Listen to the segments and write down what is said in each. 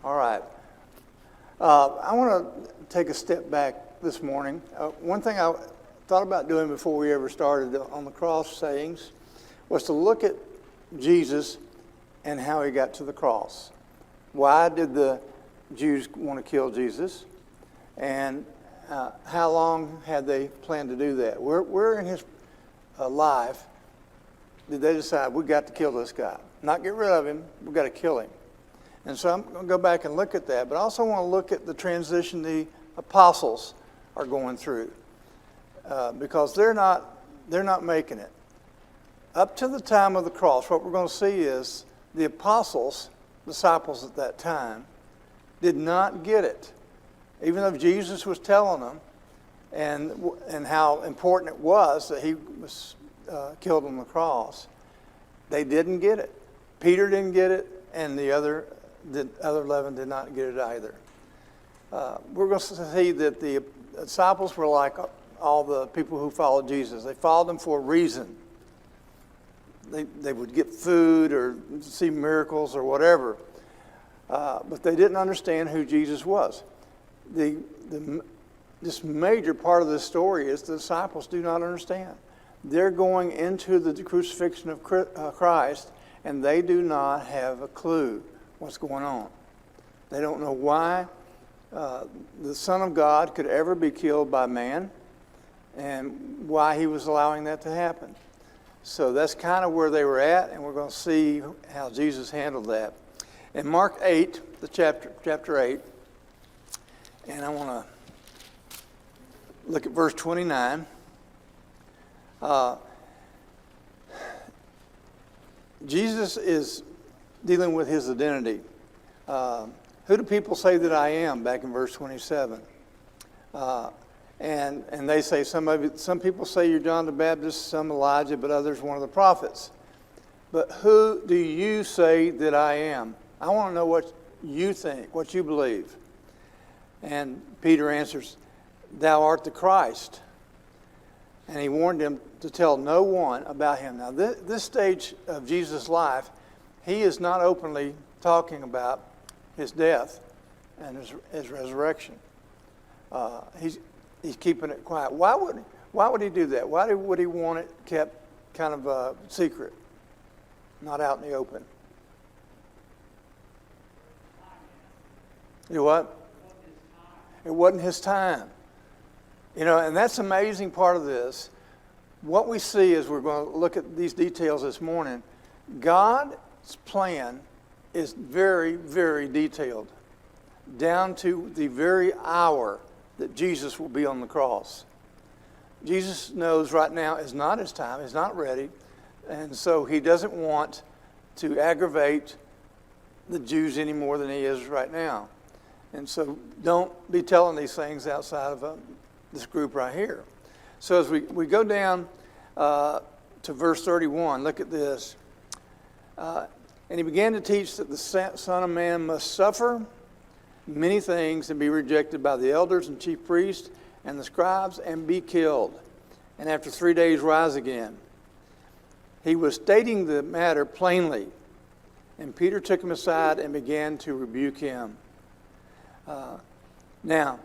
All right. I want to take a step back this morning. One thing I thought about doing before we ever started on the cross sayings was to look at Jesus and how he got to the cross. Why did the Jews want to kill Jesus? And how long had they planned to do that? Where in his life did they decide we got to kill this guy? Not get rid of him, we got to kill him. And so I'm going to go back and look at that, but I also want to look at the transition the apostles are going through, because they're not making it. Up to the time of the cross, what we're going to see is the apostles, disciples at that time, did not get it. Even though Jesus was telling them and how important it was that he was killed on the cross, they didn't get it. Peter didn't get it, and the other 11 did not get it either. We're going to see that the disciples were like all the people who followed Jesus. They followed him for a reason. They would get food or see miracles or whatever, but they didn't understand who Jesus was. This major part of this story is the disciples do not understand. They're going into the crucifixion of Christ, and they do not have a clue what's going on. They don't know why the Son of God could ever be killed by man and why he was allowing that to happen. So that's kind of where they were at, and we're going to see how Jesus handled that. In Mark 8, the chapter 8, and I want to look at verse 29. Jesus is dealing with his identity. Who do people say that I am? Back in verse 27. And they say, some people say you're John the Baptist, some Elijah, but others one of the prophets. But who do you say that I am? I want to know what you think, what you believe. And Peter answers, thou art the Christ. And he warned him to tell no one about him. Now, this stage of Jesus' life, he is not openly talking about his death and his resurrection. He's keeping it quiet. Why would he do that? Why would he want it kept kind of secret, not out in the open? You what? It wasn't his time. You know, and that's the amazing part of this. What we see as we're going to look at these details this morning, God's plan is very, very detailed, down to the very hour that Jesus will be on the cross. Jesus knows right now is not his time, he's not ready, and so he doesn't want to aggravate the Jews any more than he is right now. And so don't be telling these things outside of this group right here. So as we go down to verse 31, look at this. And he began to teach that the Son of Man must suffer many things and be rejected by the elders and chief priests and the scribes and be killed, and after 3 days rise again. He was stating the matter plainly, and Peter took him aside and began to rebuke him. Now,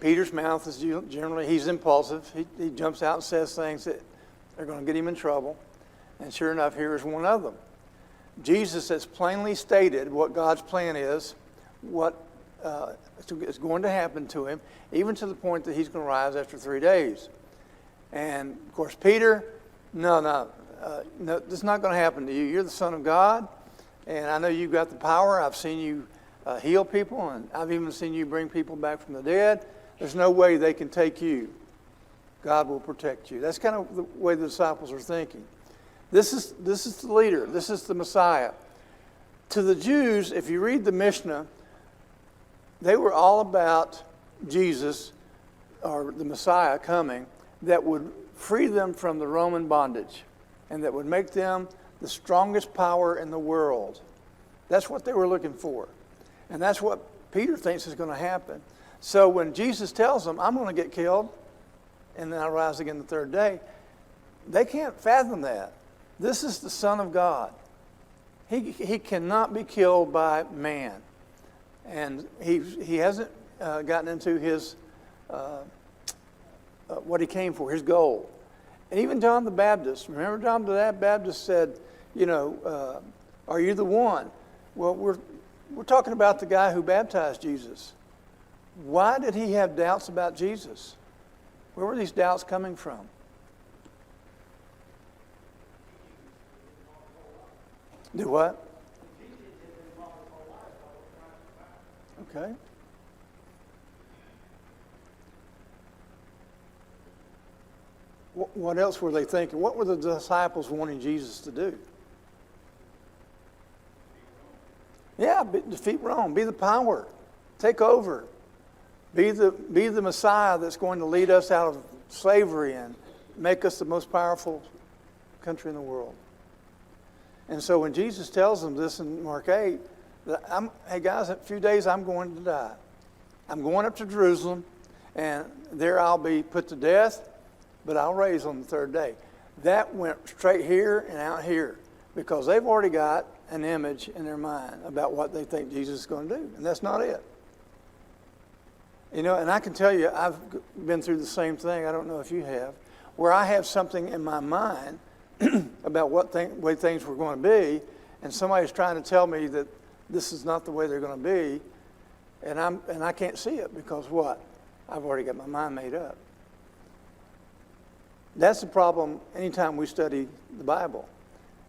Peter's mouth is generally, he's impulsive. He jumps out and says things that are going to get him in trouble. And sure enough, here is one of them. Jesus has plainly stated what God's plan is, what is going to happen to him, even to the point that he's going to rise after 3 days. And, of course, Peter, no, this is not going to happen to you. You're the Son of God, and I know you've got the power. I've seen you heal people, and I've even seen you bring people back from the dead. There's no way they can take you. God will protect you. That's kind of the way the disciples are thinking. This is the leader. This is the Messiah. To the Jews, if you read the Mishnah, they were all about Jesus, or the Messiah coming, that would free them from the Roman bondage and that would make them the strongest power in the world. That's what they were looking for. And that's what Peter thinks is going to happen. So when Jesus tells them, I'm going to get killed, and then I'll rise again the third day, they can't fathom that. This is the Son of God. He cannot be killed by man. And he hasn't gotten into his what he came for, his goal. And even John the Baptist, remember John the Baptist said, are you the one? Well, we're talking about the guy who baptized Jesus. Why did he have doubts about Jesus? Where were these doubts coming from? Do what? Okay. What else were they thinking? What were the disciples wanting Jesus to do? Yeah, defeat Rome. Be the power. Take over. Be the Messiah that's going to lead us out of slavery and make us the most powerful country in the world. And so when Jesus tells them this in Mark 8, hey guys, in a few days I'm going to die. I'm going up to Jerusalem, and there I'll be put to death, but I'll raise on the third day. That went straight here and out here because they've already got an image in their mind about what they think Jesus is going to do, and that's not it. And I can tell you, I've been through the same thing, I don't know if you have, where I have something in my mind about way things were going to be, and somebody's trying to tell me that this is not the way they're going to be, and I can't see it because what? I've already got my mind made up. That's the problem anytime we study the Bible.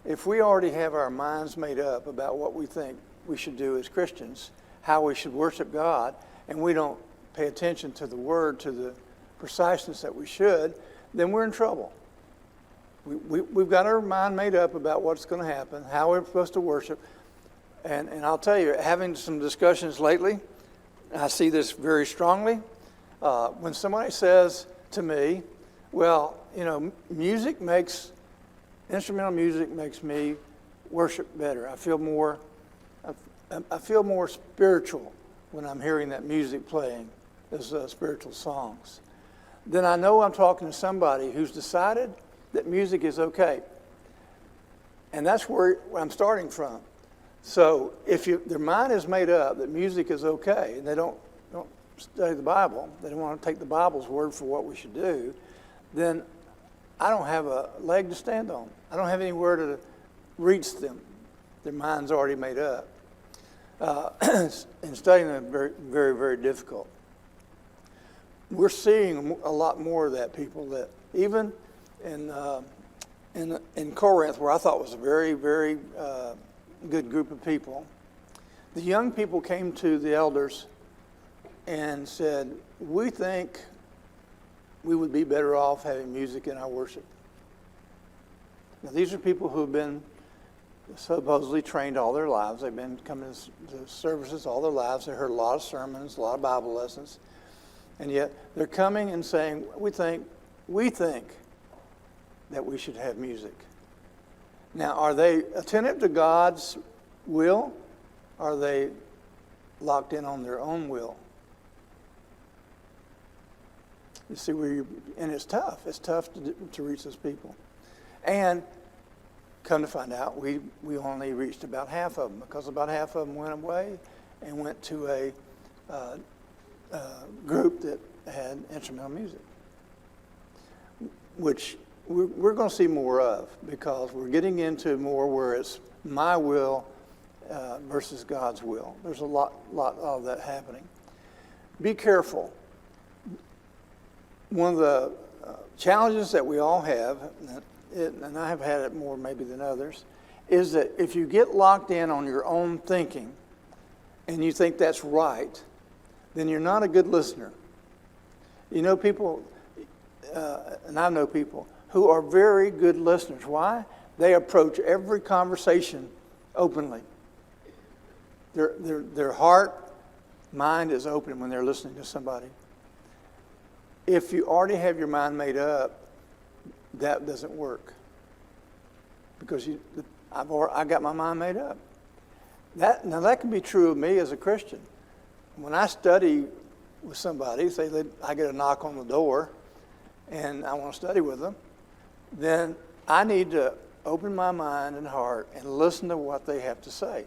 If we already have our minds made up about what we think we should do as Christians, how we should worship God, and we don't pay attention to the Word, to the preciseness that we should, then we're in trouble. We've got our mind made up about what's going to happen, how we're supposed to worship. And I'll tell you, having some discussions lately, I see this very strongly. When somebody says to me, well, instrumental music makes me worship better. I feel more spiritual when I'm hearing that music playing as spiritual songs. Then I know I'm talking to somebody who's decided that music is okay. And that's where I'm starting from. So if their mind is made up that music is okay, and they don't study the Bible, they don't want to take the Bible's word for what we should do, then I don't have a leg to stand on. I don't have anywhere to reach them. Their mind's already made up. And studying them is very, very, very difficult. We're seeing a lot more of that, people that even in Corinth, where I thought was a very, very good group of people, the young people came to the elders and said, we think we would be better off having music in our worship. Now, these are people who have been supposedly trained all their lives. They've been coming to services all their lives. They heard a lot of sermons, a lot of Bible lessons. And yet they're coming and saying, we think that we should have music. Now, are they attentive to God's will? Or are they locked in on their own will? You see and it's tough. It's tough to reach those people. And come to find out, we only reached about half of them because about half of them went away and went to a group that had instrumental music, which we're going to see more of because we're getting into more where it's my will versus God's will. There's a lot of that happening. Be careful. One of the challenges that we all have, and I have had it more maybe than others, is that if you get locked in on your own thinking and you think that's right, then you're not a good listener. You know people, and I know people, who are very good listeners. Why? They approach every conversation openly. Their heart, mind is open when they're listening to somebody. If you already have your mind made up, that doesn't work. Because I got my mind made up. That can be true of me as a Christian. When I study with somebody, say that I get a knock on the door and I want to study with them, then I need to open my mind and heart and listen to what they have to say.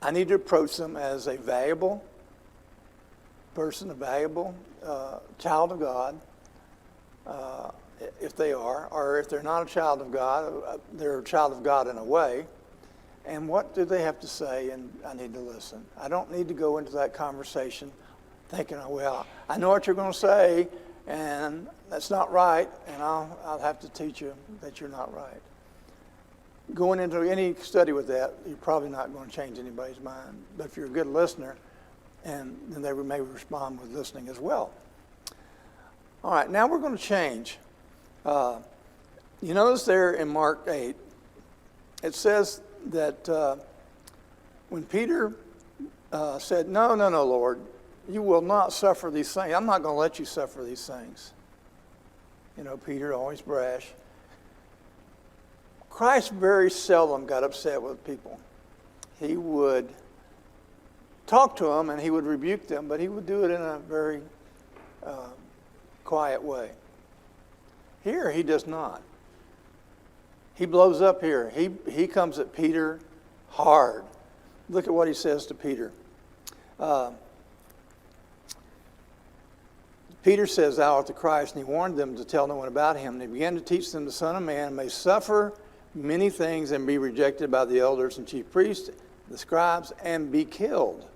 I need to approach them as a valuable person, a valuable child of God, if they are, or if they're not a child of God, they're a child of God in a way. And what do they have to say? And I need to listen. I don't need to go into that conversation thinking, oh, well, I know what you're going to say, and that's not right, and I'll have to teach you that you're not right. Going into any study with that, you're probably not going to change anybody's mind. But if you're a good listener, and then they may respond with listening as well. All right, now we're going to change. You notice there in Mark 8, it says that when Peter said, no, Lord, you will not suffer these things. I'm not going to let you suffer these things. You know, Peter, always brash. Christ very seldom got upset with people. He would talk to them and he would rebuke them, but he would do it in a very quiet way. Here, he does not. He blows up here. He comes at Peter hard. Look at what he says to Peter. Peter says, thou art the Christ, and he warned them to tell no one about him. And he began to teach them the Son of Man may suffer many things and be rejected by the elders and chief priests, the scribes, and be killed,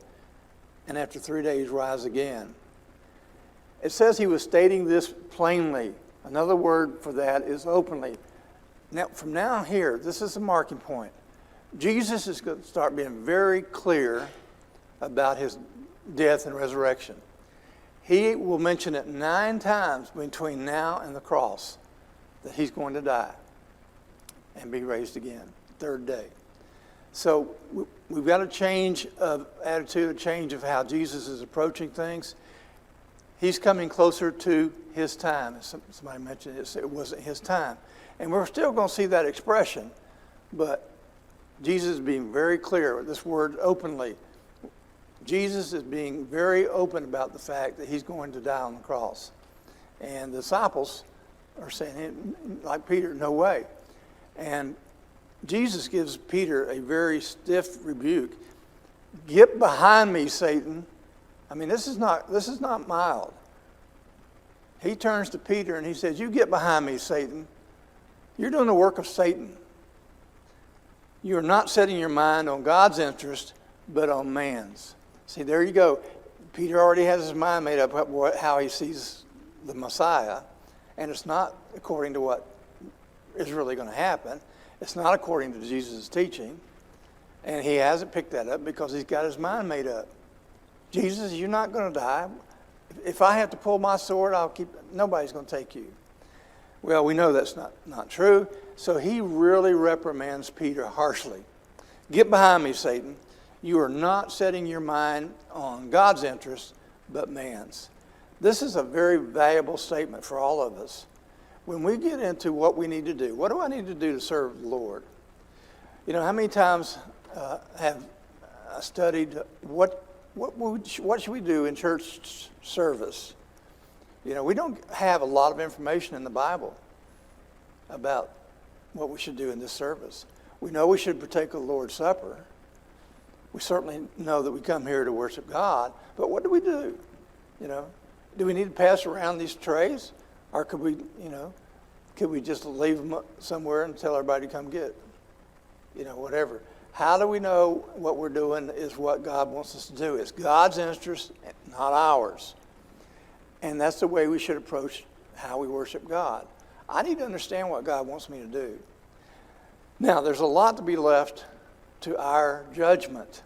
and after 3 days rise again. It says he was stating this plainly. Another word for that is openly. Now, from now here, this is the marking point. Jesus is going to start being very clear about his death and resurrection. He will mention it 9 times between now and the cross that he's going to die and be raised again, 3rd day. So we've got a change of attitude, a change of how Jesus is approaching things. He's coming closer to his time. Somebody mentioned it wasn't his time. And we're still going to see that expression, but Jesus is being very clear with this word openly. Jesus is being very open about the fact that he's going to die on the cross. And the disciples are saying, like Peter, no way. And Jesus gives Peter a very stiff rebuke. Get behind me, Satan. I mean, this is not mild. He turns to Peter and he says, you get behind me, Satan. You're doing the work of Satan. You're not setting your mind on God's interest, but on man's. See, there you go. Peter already has his mind made up how he sees the Messiah, and it's not according to what is really going to happen. It's not according to Jesus' teaching, and he hasn't picked that up because he's got his mind made up. Jesus, you're not going to die. If I have to pull my sword, nobody's going to take you. Well, we know that's not true, so he really reprimands Peter harshly. Get behind me, Satan. You are not setting your mind on God's interest, but man's. This is a very valuable statement for all of us. When we get into what we need to do, what do I need to do to serve the Lord? You know, how many times have I studied what should we do in church service? You know, we don't have a lot of information in the Bible about what we should do in this service. We know we should partake of the Lord's Supper. We certainly know that we come here to worship God, but what do we do? You know, do we need to pass around these trays, or could we just leave them somewhere and tell everybody to come get it? You know, whatever. How do we know what we're doing is what God wants us to do? It's God's interest, not ours. And that's the way we should approach how we worship God. I need to understand what God wants me to do. Now, there's a lot to be left to our judgment.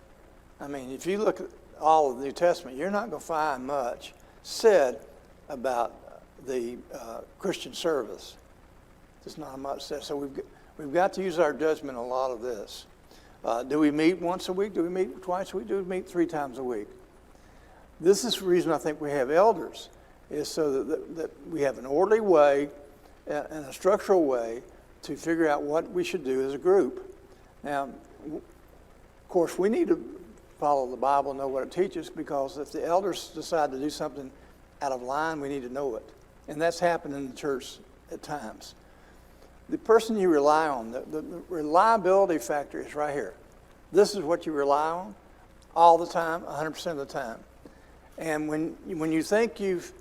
I mean, if you look at all of the New Testament, you're not going to find much said about the Christian service. There's not much said. So we've got to use our judgment in a lot of this. Do we meet once a week? Do we meet twice a week? Do we meet 3 times a week? This is the reason I think we have elders, is so that we have an orderly way and a structural way to figure out what we should do as a group. Now, of course, we need to follow the Bible and know what it teaches, because if the elders decide to do something out of line, we need to know it. And that's happened in the church at times. the person you rely on, the reliability factor is right here. This is what you rely on all the time, 100% of the time. And when you think that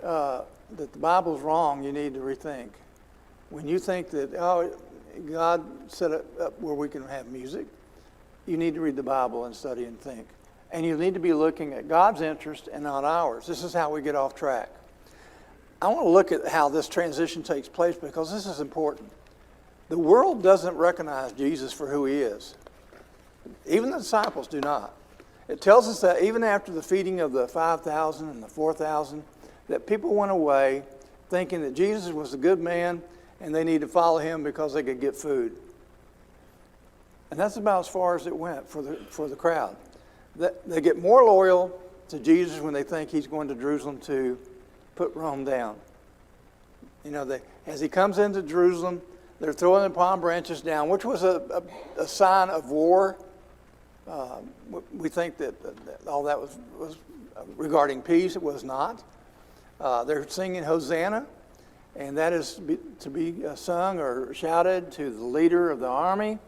the Bible's wrong, you need to rethink. When you think that, God set it up where we can have music, you need to read the Bible and study and think. And you need to be looking at God's interest and not ours. This is how we get off track. I want to look at how this transition takes place because this is important. The world doesn't recognize Jesus for who he is. Even the disciples do not. It tells us that even after the feeding of the 5,000 and the 4,000, that people went away thinking that Jesus was a good man and they need to follow him because they could get food. And that's about as far as it went for the crowd. They get more loyal to Jesus when they think he's going to Jerusalem to put Rome down. As he comes into Jerusalem, they're throwing the palm branches down, which was a sign of war. We think that all that was regarding peace. It was not. They're singing Hosanna, and that is to be sung or shouted to the leader of the army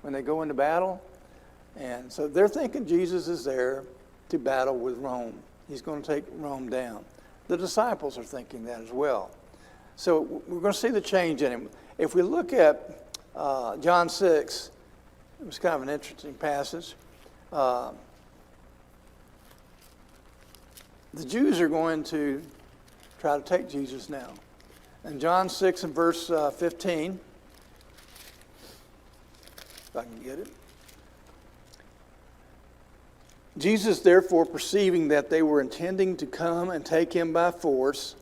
when they go into battle. And so they're thinking Jesus is there to battle with Rome. He's going to take Rome down. The disciples are thinking that as well. So we're going to see the change in him. If we look at John 6, it was kind of an interesting passage. The Jews are going to try to take Jesus now. In John 6 and verse 15, if I can get it. Jesus, therefore, perceiving that they were intending to come and take him by force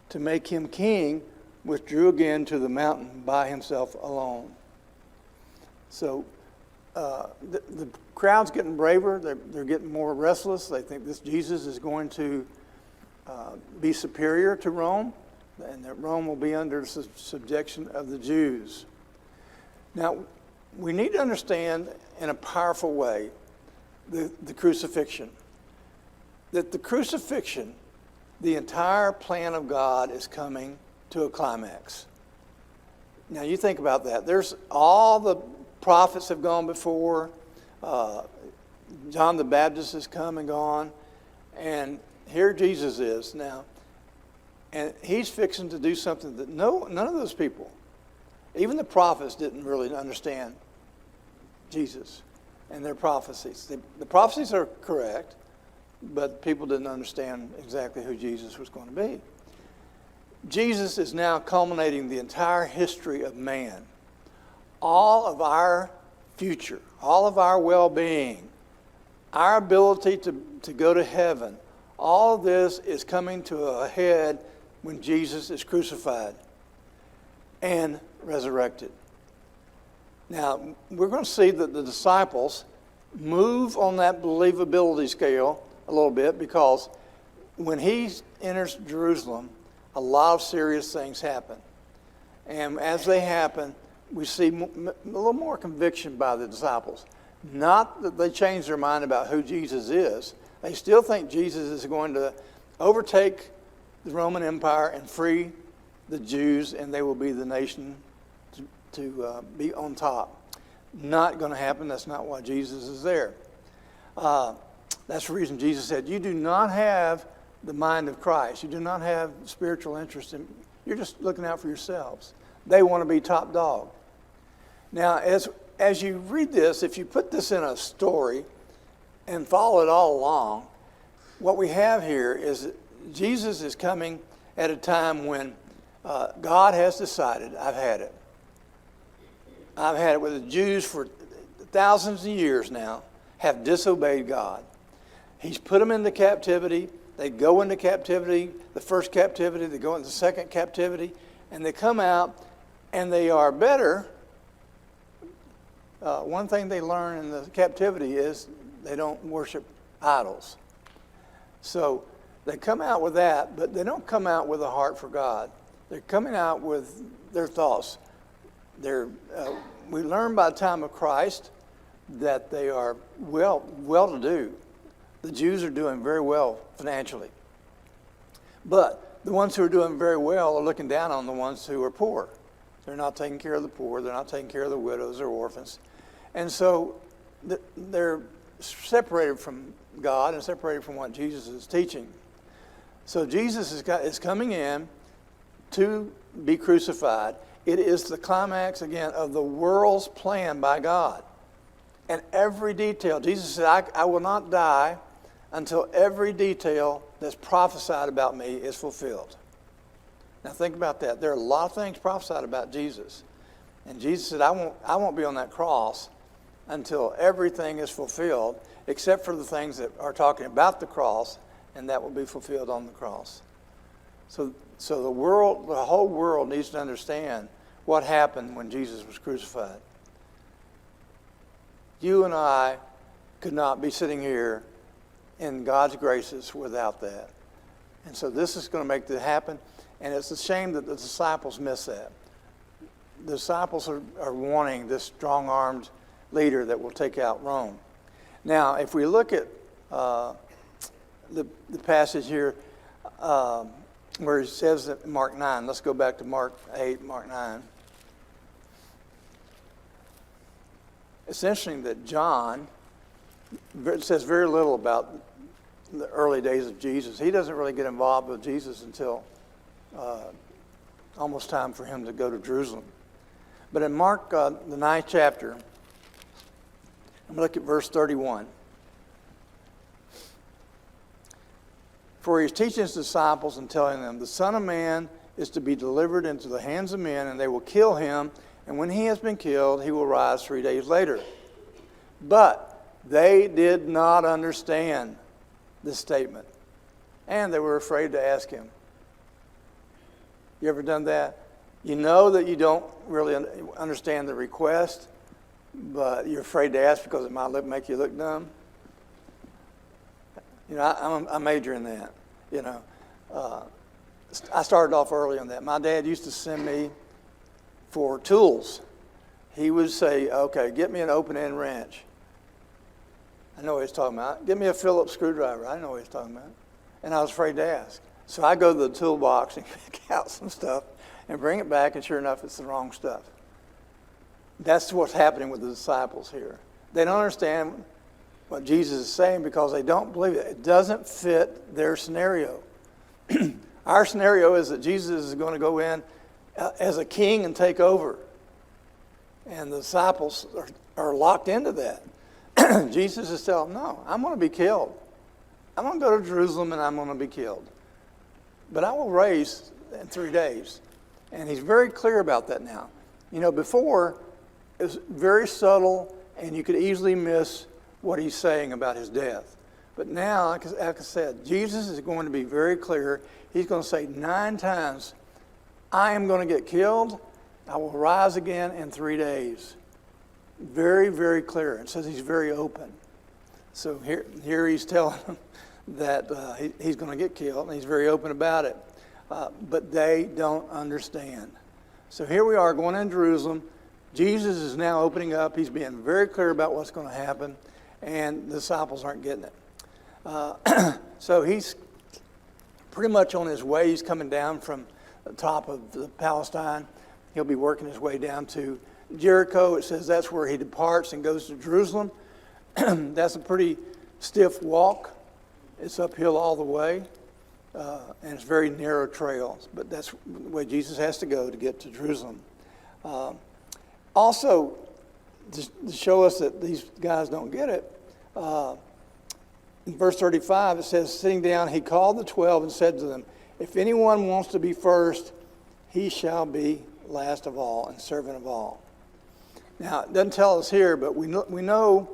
to make him king, withdrew again to the mountain by himself alone. So the crowd's getting braver. They're getting more restless. They think this Jesus is going to be superior to Rome, and that Rome will be under subjection of the Jews. Now, we need to understand in a powerful way the crucifixion. That the crucifixion, the entire plan of God is coming to a climax. Now you think about that. There's all the prophets have gone before. John the Baptist has come and gone. And here Jesus is now. And he's fixing to do something that none of those people, even the prophets, didn't really understand Jesus and their prophecies. The prophecies are correct, but people didn't understand exactly who Jesus was going to be. Jesus is now culminating the entire history of man. All of our future, all of our well-being, our ability to go to heaven, all of this is coming to a head when Jesus is crucified and resurrected. Now, we're going to see that the disciples move on that believability scale a little bit because when he enters Jerusalem, a lot of serious things happen. And as they happen, we see a little more conviction by the disciples. Not that they change their mind about who Jesus is. They still think Jesus is going to overtake the Roman Empire and free the Jews, and they will be the nation to be on top. Not going to happen. That's not why Jesus is there. That's the reason Jesus said, you do not have the mind of Christ. You do not have spiritual interest. You're just looking out for yourselves. They want to be top dog. Now, as you read this, if you put this in a story and follow it all along, what we have here is that Jesus is coming at a time when God has decided, I've had it. I've had it with the Jews for thousands of years now, have disobeyed God. He's put them into captivity. They go into captivity, the first captivity, they go into the second captivity, and they come out and they are better. One thing they learn in the captivity is they don't worship idols. So they come out with that, but they don't come out with a heart for God. They're coming out with their thoughts. We learn by the time of Christ that they are well-to-do. The Jews are doing very well financially. But the ones who are doing very well are looking down on the ones who are poor. They're not taking care of the poor. They're not taking care of the widows or orphans. And so they're separated from God and separated from what Jesus is teaching. So Jesus is coming in to be crucified. It is the climax, again, of the world's plan by God. And every detail, Jesus said, I will not die until every detail that's prophesied about me is fulfilled. Now think about that. There are a lot of things prophesied about Jesus. And Jesus said, I won't be on that cross until everything is fulfilled, except for the things that are talking about the cross, and that will be fulfilled on the cross. So the whole world needs to understand what happened when Jesus was crucified. You and I could not be sitting here in God's graces without that. And so this is going to make that happen. And it's a shame that the disciples miss that. The disciples are wanting this strong-armed leader that will take out Rome. Now, if we look at the passage here where it says that Mark 9, let's go back to Mark 8, Mark 9. It's interesting that John says very little about the early days of Jesus. He doesn't really get involved with Jesus until almost time for him to go to Jerusalem. But in Mark, the 9th chapter, I'm going to look at verse 31. For he is teaching his disciples and telling them, the Son of Man is to be delivered into the hands of men, and they will kill him, and when he has been killed, he will rise 3 days later. But they did not understand this statement, and they were afraid to ask him. You ever done that? You know that you don't really understand the request, but you're afraid to ask because it might make you look dumb. You know, I major in that. You know, I started off early on that. My dad used to send me for tools. He would say, okay, get me an open-end wrench. I know what he's talking about. Get me a Phillips screwdriver. I know what he's talking about. And I was afraid to ask. So I go to the toolbox and pick out some stuff and bring it back, and sure enough, it's the wrong stuff. That's what's happening with the disciples here. They don't understand what Jesus is saying because they don't believe it. It doesn't fit their scenario. Our scenario is that Jesus is going to go in as a king and take over. And the disciples are locked into that. Jesus is telling them, no, I'm going to be killed. I'm going to go to Jerusalem and I'm going to be killed. But I will raise in 3 days. And he's very clear about that now. You know, before, it was very subtle and you could easily miss what he's saying about his death. But now, like I said, Jesus is going to be very clear. He's going to say 9 times, I am going to get killed. I will rise again in 3 days. Very, very clear. It says he's very open. So here he's telling them that he's going to get killed, and he's very open about it. But they don't understand. So here we are going in Jerusalem. Jesus is now opening up. He's being very clear about what's going to happen, and the disciples aren't getting it. So he's pretty much on his way. He's coming down from the top of the Palestine. He'll be working his way down to Jericho. It says that's where he departs and goes to Jerusalem. That's a pretty stiff walk. It's uphill all the way, and it's very narrow trails. But that's the way Jesus has to go to get to Jerusalem. Also, to show us that these guys don't get it, in verse 35, it says, sitting down, he called the 12 and said to them, if anyone wants to be first, he shall be last of all and servant of all. Now, it doesn't tell us here, but we know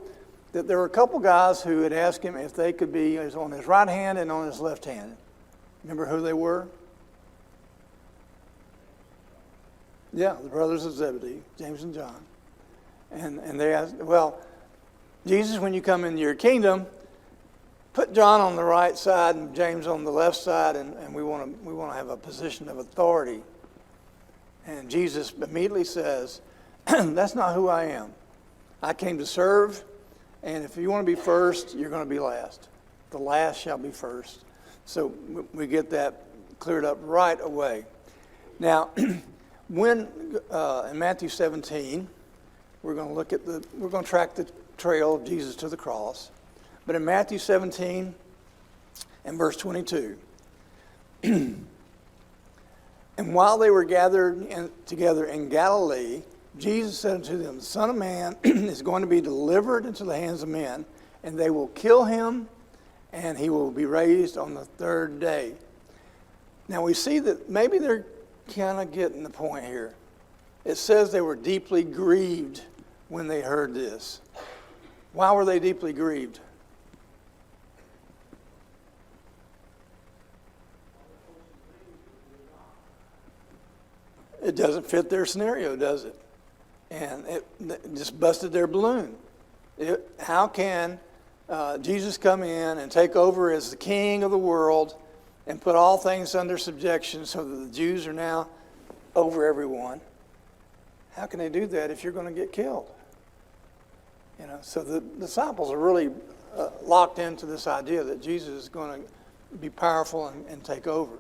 that there were a couple guys who had asked him if they could be on his right hand and on his left hand. Remember who they were? Yeah, the brothers of Zebedee, James and John. And they asked, well, Jesus, when you come into your kingdom, put John on the right side and James on the left side, and we want to have a position of authority. And Jesus immediately says, that's not who I am. I came to serve, and if you want to be first, you're going to be last. The last shall be first. So we get that cleared up right away. Now, When in Matthew 17, we're going to track the trail of Jesus to the cross. But in Matthew 17 and verse 22, and while they were gathered together in Galilee, Jesus said unto them, the Son of Man is going to be delivered into the hands of men, and they will kill him, and he will be raised on the third day. Now we see that maybe they're kind of getting the point here. It says they were deeply grieved when they heard this. Why were they deeply grieved? It doesn't fit their scenario, does it? And it just busted their balloon. How can Jesus come in and take over as the king of the world and put all things under subjection so that the Jews are now over everyone? How can they do that if you're going to get killed? You know, so the disciples are really locked into this idea that Jesus is going to be powerful and take over.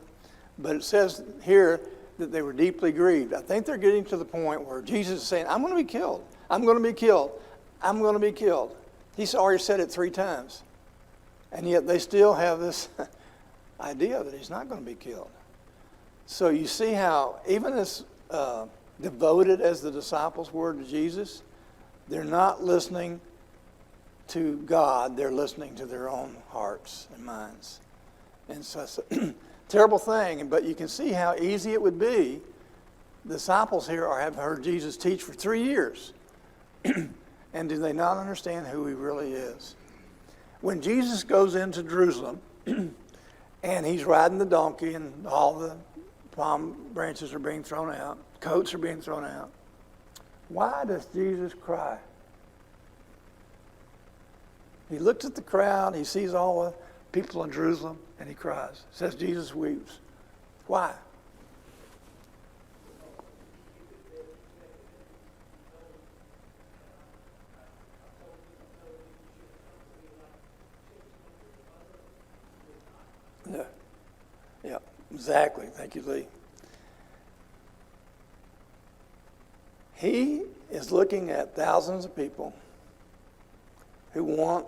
But it says here that they were deeply grieved. I think they're getting to the point where Jesus is saying, I'm going to be killed. I'm going to be killed. I'm going to be killed. He's already said it 3 times. And yet they still have this idea that he's not going to be killed. So you see how even as devoted as the disciples were to Jesus, they're not listening to God. They're listening to their own hearts and minds. And so it's a terrible thing, but you can see how easy it would be. The disciples here have heard Jesus teach for 3 years. And do they not understand who he really is? When Jesus goes into Jerusalem and he's riding the donkey and all the palm branches are being thrown out, coats are being thrown out, why does Jesus cry? He looks at the crowd, he sees all the people in Jerusalem, and he cries. It says Jesus weeps. Why? Yeah, exactly. Thank you, Lee. He is looking at thousands of people who want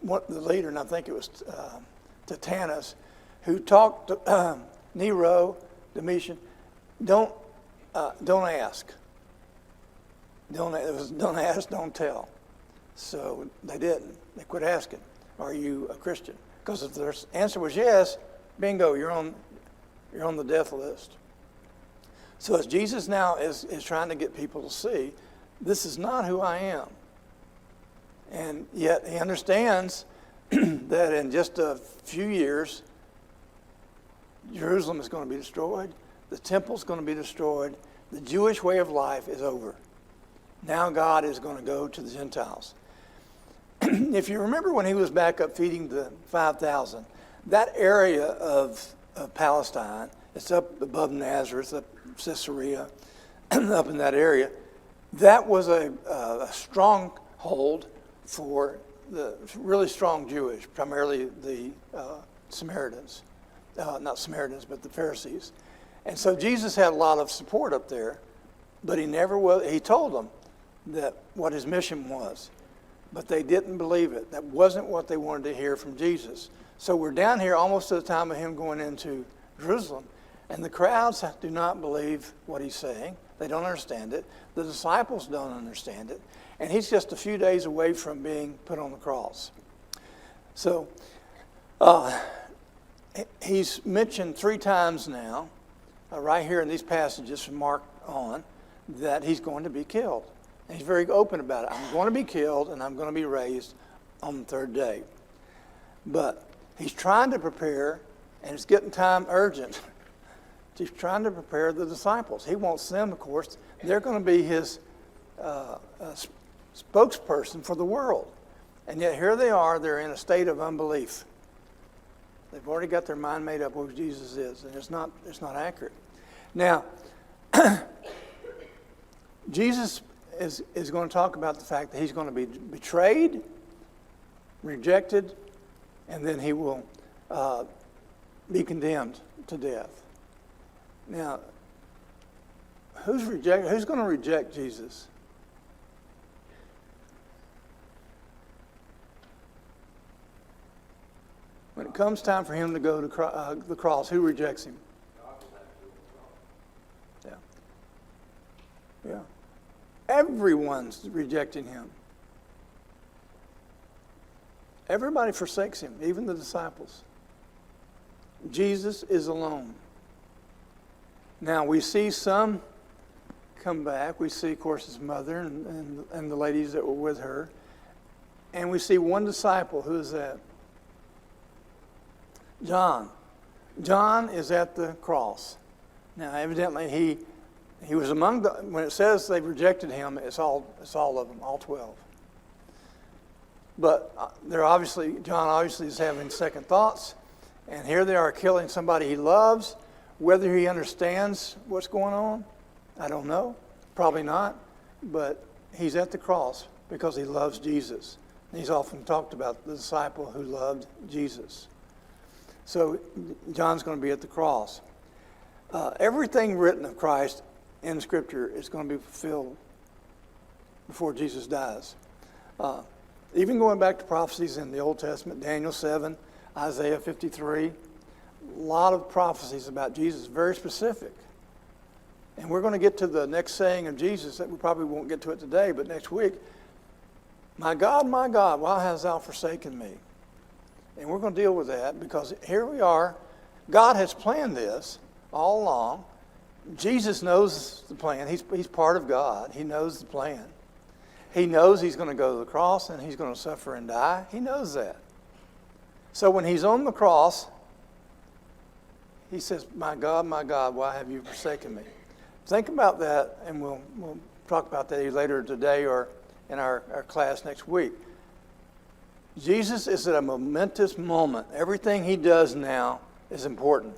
the leader, and I think it was Titanus, who talked to Nero, Domitian, don't ask. Don't ask, don't tell. So they didn't. They quit asking, are you a Christian? Because if their answer was yes, bingo, you're on the death list. So as Jesus now is trying to get people to see, this is not who I am. And yet he understands that in just a few years, Jerusalem is going to be destroyed. The temple is going to be destroyed. The Jewish way of life is over. Now God is going to go to the Gentiles. If you remember when he was back up feeding the 5,000, that area of Palestine, it's up above Nazareth, up Caesarea, up in that area, that was a stronghold for the really strong Jewish, primarily the Samaritans. Not Samaritans, but the Pharisees. And so Jesus had a lot of support up there, but he told them that what his mission was. But they didn't believe it. That wasn't what they wanted to hear from Jesus. So we're down here almost to the time of him going into Jerusalem. And the crowds do not believe what he's saying. They don't understand it. The disciples don't understand it. And he's just a few days away from being put on the cross. So he's mentioned 3 times now, right here in these passages from Mark on, that he's going to be killed. And he's very open about it. I'm going to be killed and I'm going to be raised on the 3rd day. But he's trying to prepare, and it's getting time urgent. He's trying to prepare the disciples. He wants them, of course, they're going to be his spokesperson for the world. And yet here they are, they're in a state of unbelief. They've already got their mind made up who Jesus is, and it's not accurate. Now, Jesus is going to talk about the fact that he's going to be betrayed, rejected, and then he will be condemned to death. Now, who's going to reject Jesus? When it comes time for him to go to the cross, who rejects him? Yeah. Everyone's rejecting him. Everybody forsakes him, even the disciples. Jesus is alone. Now, we see some come back. We see, of course, his mother and the ladies that were with her. And we see one disciple. Who is that? John. John is at the cross. Now, evidently, he was among the, when it says they rejected him, it's all of them, all 12. But John obviously is having second thoughts. And here they are killing somebody he loves. Whether he understands what's going on, I don't know. Probably not. But he's at the cross because he loves Jesus. And he's often talked about the disciple who loved Jesus. So John's going to be at the cross. Everything written of Christ in Scripture is going to be fulfilled before Jesus dies. Even going back to prophecies in the Old Testament, Daniel 7, Isaiah 53, a lot of prophecies about Jesus, very specific. And we're going to get to the next saying of Jesus, that we probably won't get to it today, but next week. My God, why hast thou forsaken me? And we're going to deal with that because here we are. God has planned this all along. Jesus knows the plan. He's part of God. He knows the plan. He knows he's going to go to the cross and he's going to suffer and die. He knows that. So when he's on the cross, he says, my God, why have you forsaken me? Think about that, and we'll talk about that either later today or in our class next week. Jesus is at a momentous moment. Everything he does now is important.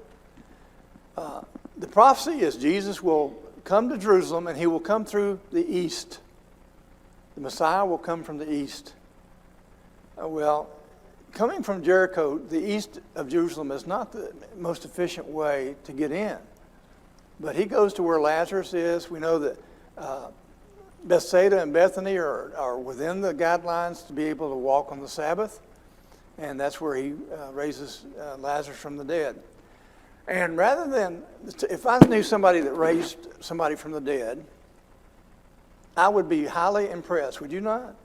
The prophecy is Jesus will come to Jerusalem and he will come through the east. The Messiah will come from the east. Coming from Jericho, the east of Jerusalem is not the most efficient way to get in. But he goes to where Lazarus is. We know that Bethsaida and Bethany are within the guidelines to be able to walk on the Sabbath. And that's where he raises Lazarus from the dead. And rather than, if I knew somebody that raised somebody from the dead, I would be highly impressed, would you not?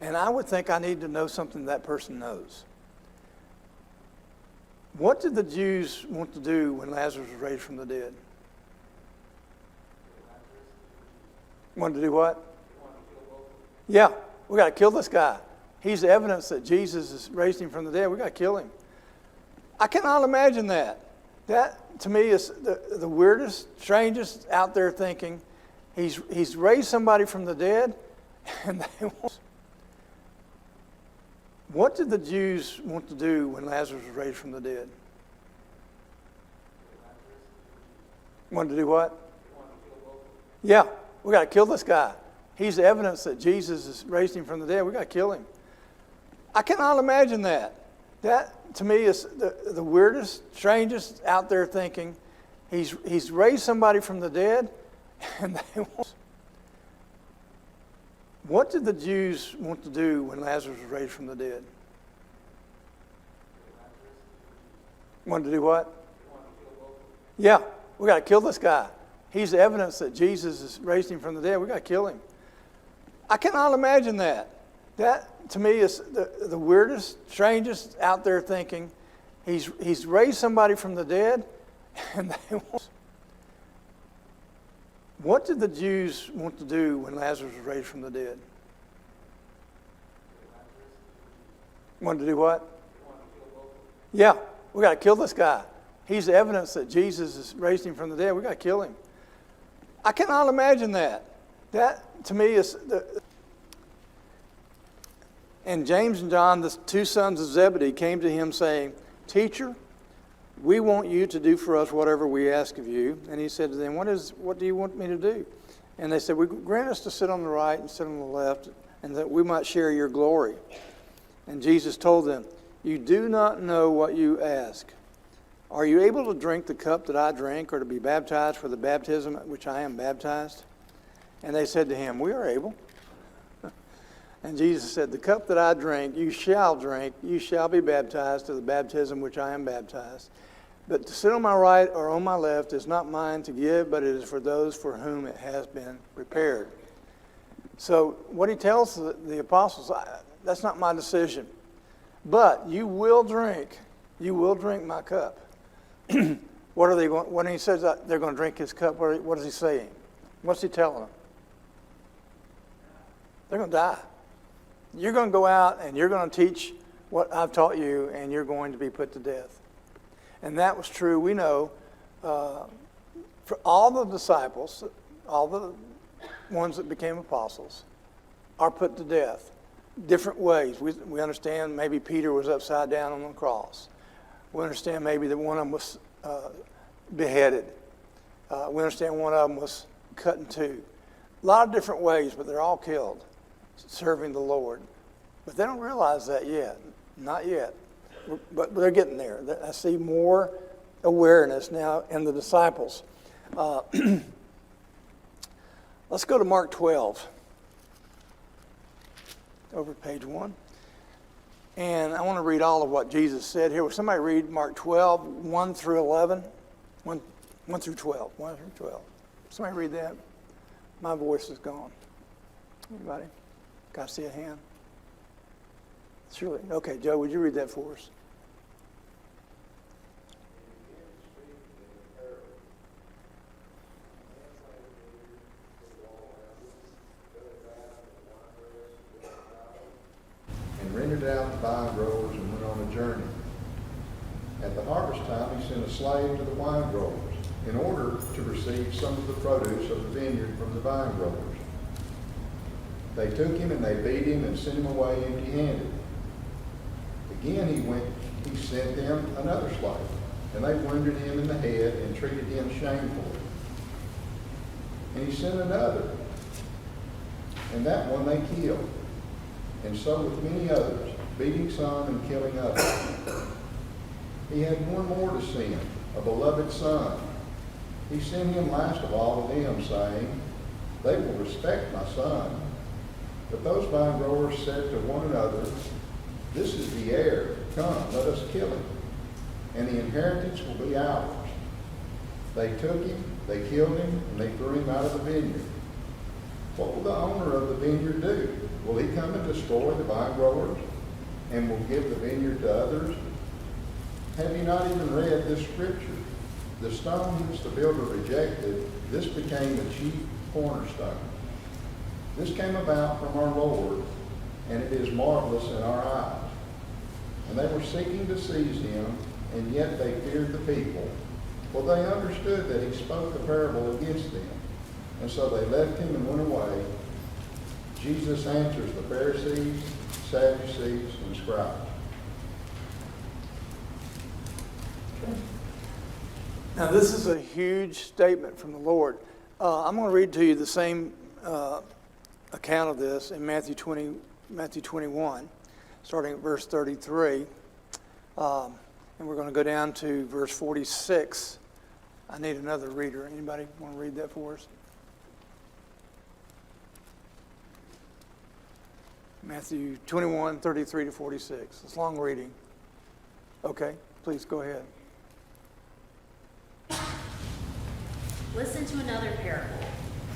And I would think I need to know something that person knows. What did the Jews want to do when Lazarus was raised from the dead? Wanted to do what? Yeah, we got to kill this guy. He's evidence that Jesus has raised him from the dead. We got to kill him. I cannot imagine that. That, to me, is the weirdest, strangest out there thinking. He's raised somebody from the dead, and they want. What did the Jews want to do when Lazarus was raised from the dead? Wanted to do what? Yeah, we got to kill this guy. He's evidence that Jesus has raised him from the dead. We got to kill him. I cannot imagine that. That, to me, is the weirdest, strangest out there thinking. He's raised somebody from the dead, and they want. What did the Jews want to do when Lazarus was raised from the dead? Wanted to do what? Yeah, we got to kill this guy. He's evidence that Jesus has raised him from the dead. We got to kill him. I cannot imagine that. That, to me, is the weirdest, strangest out there thinking. He's raised somebody from the dead, and they want. What did the Jews want to do when Lazarus was raised from the dead? Wanted to do what? Yeah, we got to kill this guy. He's evidence that Jesus has raised him from the dead. We got to kill him. I cannot imagine that. That, to me, is And James and John, the two sons of Zebedee, came to him saying, "Teacher, we want you to do for us whatever we ask of you." And he said to them, What do you want me to do? And they said, "Grant us to sit on the right and sit on the left, and that we might share your glory." And Jesus told them, "You do not know what you ask. Are you able to drink the cup that I drank, or to be baptized for the baptism at which I am baptized?" And they said to him, "We are able." And Jesus said, "The cup that I drink, you shall drink. You shall be baptized to the baptism which I am baptized. But to sit on my right or on my left is not mine to give, but it is for those for whom it has been prepared." So what he tells the apostles, that's not my decision. But you will drink my cup. What are they going? When he says that they're going to drink his cup, what is he saying? What's he telling them? They're going to die. You're going to go out and you're going to teach what I've taught you, and you're going to be put to death. And that was true. We know for all the disciples, all the ones that became apostles, are put to death. Different ways. We understand maybe Peter was upside down on the cross. We understand maybe that one of them was beheaded. We understand one of them was cut in two. A lot of different ways, but they're all killed serving the Lord. But they don't realize that yet. Not yet. But they're getting there. I see more awareness now in the disciples. Let's go to Mark 12. Over page 1. And I want to read all of what Jesus said here. Will somebody read Mark 12, 1 through 11? 1 through 12. 1 through 12. Somebody read that? My voice is gone. Anybody? Got to see a hand? Surely. Okay, Joe, would you read that for us? And rented out the vine growers and went on a journey. At the harvest time, he sent a slave to the wine growers in order to receive some of the produce of the vineyard from the vine growers. They took him and they beat him and sent him away empty-handed. Again he sent them another slave, and they wounded him in the head and treated him shamefully. And he sent another, and that one they killed. And so with many others, beating some and killing others. He had one more to send, a beloved son. He sent him last of all to them, saying, "They will respect my son." But those vine growers said to one another, "This is the heir. Come, let us kill him, and the inheritance will be ours. They took him, they killed him, and they threw him out of the vineyard. What will the owner of the vineyard do? Will he come and destroy the vine growers, and will give the vineyard to others? Have you not even read this scripture? The stone which the builder rejected, this became the chief cornerstone. This came about from our Lord, and it is marvelous in our eyes. And they were seeking to seize him, and yet they feared the people, for they understood that he spoke a parable against them. And so they left him and went away. Jesus answers the Pharisees, Sadducees, and scribes. Now, this is a huge statement from the Lord. I'm going to read to you the same account of this in Matthew 21, starting at verse 33. And we're going to go down to verse 46. I need another reader. Anybody want to read that for us? Matthew 21, 33 to 46. It's long reading. Okay, please go ahead. Listen to another parable.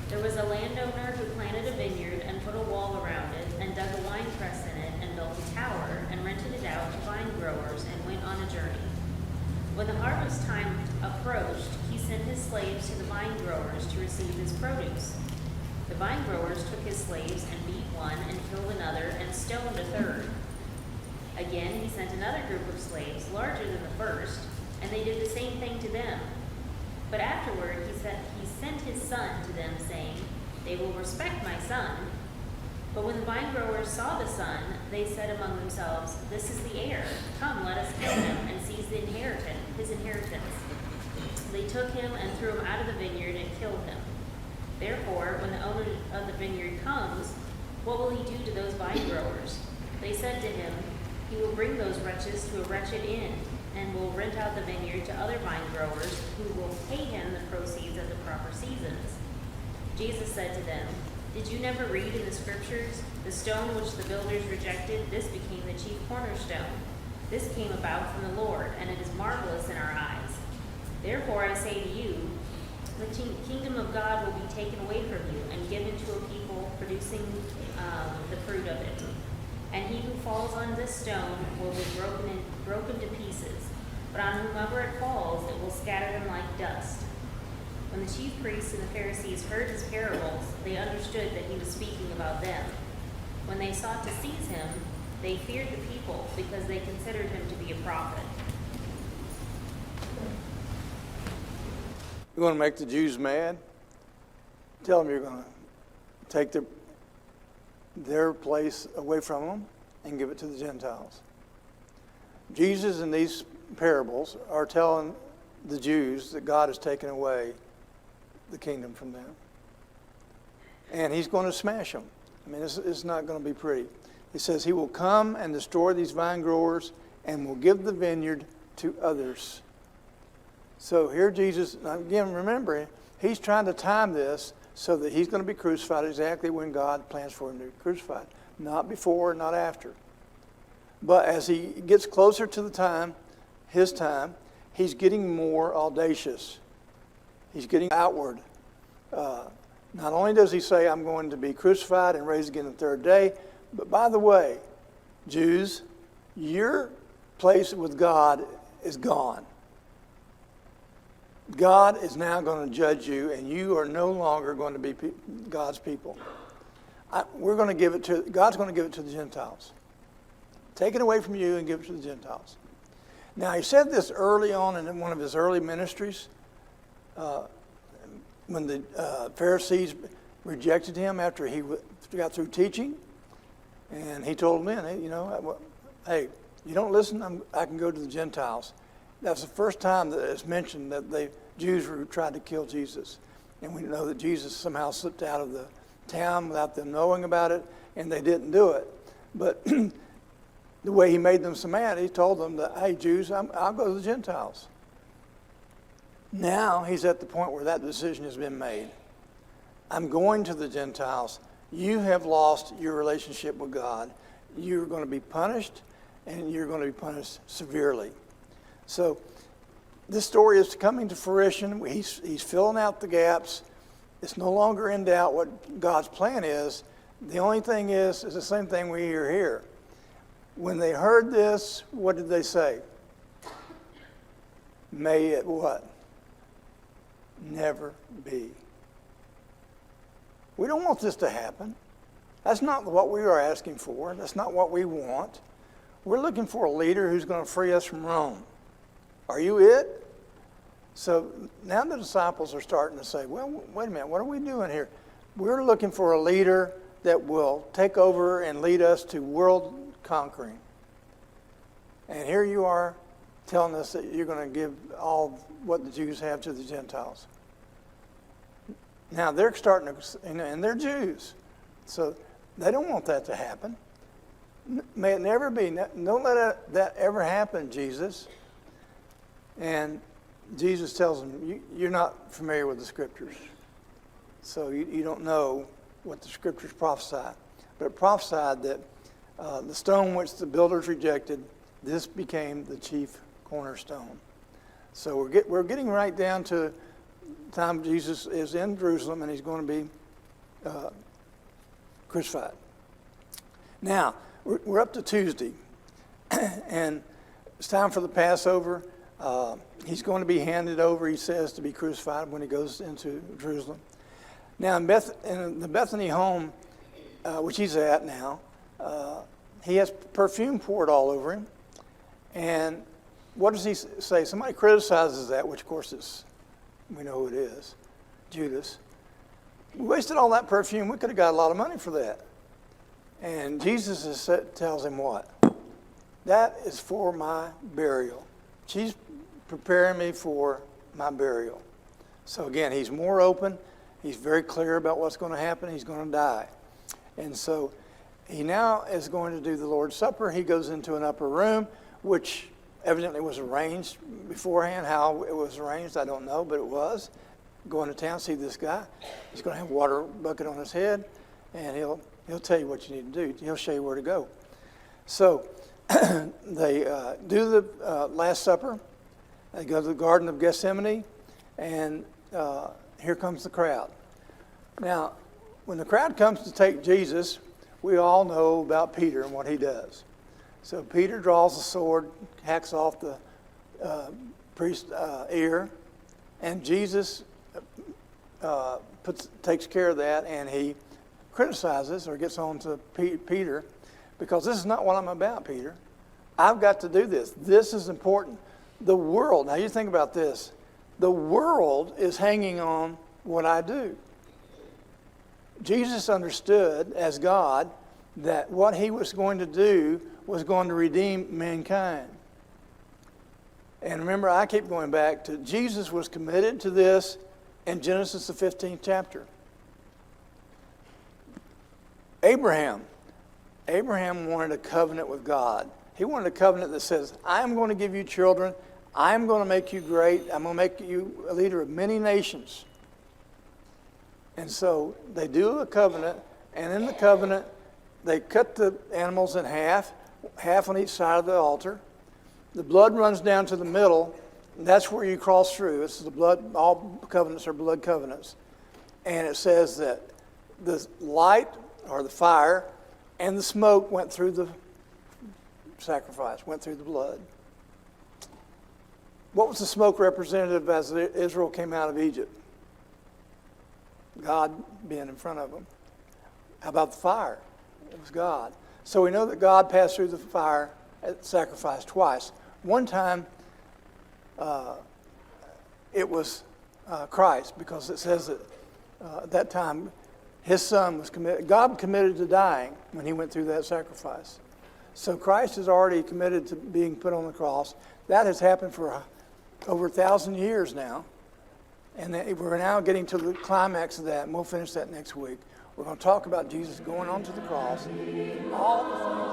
There was a landowner who planted a vineyard and put a wall around it and dug a wine press in it and built a tower and rented it out to vine growers and went on a journey. When the harvest time approached, he sent his slaves to the vine growers to receive his produce. The vine growers took his slaves and beat one and killed another and stoned a third. Again, he sent another group of slaves, larger than the first, and they did the same thing to them. But afterward he sent his son to them, saying, They will respect my son. But when the vine growers saw the son, they said among themselves, This is the heir. Come, let us kill him and seize his inheritance. They took him and threw him out of the vineyard and killed him. Therefore, when the owner of the vineyard comes, what will he do to those vine growers? They said to him, He will bring those wretches to a wretched end, and will rent out the vineyard to other vine growers, who will pay him the proceeds at the proper seasons. Jesus said to them, Did you never read in the scriptures, the stone which the builders rejected, this became the chief cornerstone. This came about from the Lord, and it is marvelous in our eyes. Therefore I say to you, the kingdom of God will be taken away from you and given to a people producing the fruit of it. And he who falls on this stone will be broken to pieces, but on whomever it falls, it will scatter them like dust. When the chief priests and the Pharisees heard his parables, they understood that he was speaking about them. When they sought to seize him, they feared the people because they considered him to be a prophet. You're going to make the Jews mad? Tell them you're going to take their place away from them and give it to the Gentiles. Jesus in these parables are telling the Jews that God has taken away the kingdom from them. And he's going to smash them. I mean, it's not going to be pretty. He says he will come and destroy these vine growers and will give the vineyard to others. So here Jesus, again, remember, he's trying to time this so that he's going to be crucified exactly when God plans for him to be crucified. Not before, not after. But as he gets closer to the time, his time, he's getting more audacious. He's getting outward. Not only does he say, I'm going to be crucified and raised again the third day, but by the way, Jews, your place with God is gone. God is now going to judge you, and you are no longer going to be God's people. God's going to give it to the Gentiles. Take it away from you and give it to the Gentiles. Now, he said this early on in one of his early ministries, when the Pharisees rejected him after he got through teaching, and he told them, hey, you don't listen, I can go to the Gentiles. That's the first time that it's mentioned that the Jews were trying to kill Jesus. And we know that Jesus somehow slipped out of the town without them knowing about it, and they didn't do it. But the way he made them so mad, he told them that, hey, Jews, I'll go to the Gentiles. Now he's at the point where that decision has been made. I'm going to the Gentiles. You have lost your relationship with God. You're going to be punished, and you're going to be punished severely. So this story is coming to fruition. He's filling out the gaps. It's no longer in doubt what God's plan is. The only thing is the same thing we hear here. When they heard this, what did they say? May it what? Never be. We don't want this to happen. That's not what we are asking for. That's not what we want. We're looking for a leader who's going to free us from Rome. Are you it? So now the disciples are starting to say, well, wait a minute, what are we doing here? We're looking for a leader that will take over and lead us to world conquering. And here you are telling us that you're going to give all what the Jews have to the Gentiles. Now they're starting to, and they're Jews, so they don't want that to happen. May it never be. Don't let that ever happen, Jesus. And Jesus tells them, you're not familiar with the Scriptures, so you don't know what the Scriptures prophesy. But it prophesied that the stone which the builders rejected, this became the chief cornerstone. So we're getting right down to the time Jesus is in Jerusalem and he's going to be crucified. Now, we're up to Tuesday, and it's time for the Passover. He's going to be handed over, he says, to be crucified when he goes into Jerusalem. Now, in the Bethany home, which he's at now, he has perfume poured all over him. And what does he say? Somebody criticizes that, which, of course, we know who it is, Judas. We wasted all that perfume. We could have got a lot of money for that. And Jesus tells him what? That is for my burial. She's preparing me for my burial. So again, he's more open. He's very clear about what's going to happen. He's going to die. And so he now is going to do the Lord's Supper. He goes into an upper room, which evidently was arranged beforehand. How it was arranged, I don't know, but it was. Going to town, see this guy. He's going to have a water bucket on his head, and he'll tell you what you need to do. He'll show you where to go. So they do the Last Supper. They go to the Garden of Gethsemane, and here comes the crowd. Now, when the crowd comes to take Jesus, we all know about Peter and what he does. So Peter draws a sword, hacks off the priest's ear, and Jesus takes care of that, and he criticizes or gets on to Peter, because this is not what I'm about, Peter. I've got to do this. This is important. The world, now you think about this, the world is hanging on what I do. Jesus understood as God that what he was going to do was going to redeem mankind. And remember, I keep going back to Jesus was committed to this in Genesis the 15th chapter. Abraham wanted a covenant with God. He wanted a covenant that says, I am going to give you children. I am going to make you great. I'm going to make you a leader of many nations. And so they do a covenant, and in the covenant, they cut the animals in half on each side of the altar. The blood runs down to the middle, and that's where you cross through. This is the blood, all covenants are blood covenants. And it says that the light, or the fire, and the smoke went through the sacrifice, went through the blood. What was the smoke representative as Israel came out of Egypt? God being in front of them. How about the fire? It was God. So we know that God passed through the fire at sacrifice twice. One time, it was Christ, because it says that at that time, his son was committed. God committed to dying when he went through that sacrifice. So Christ is already committed to being put on the cross. That has happened for over 1,000 years now. And we're now getting to the climax of that, and we'll finish that next week. We're going to talk about Jesus going onto the cross, all the things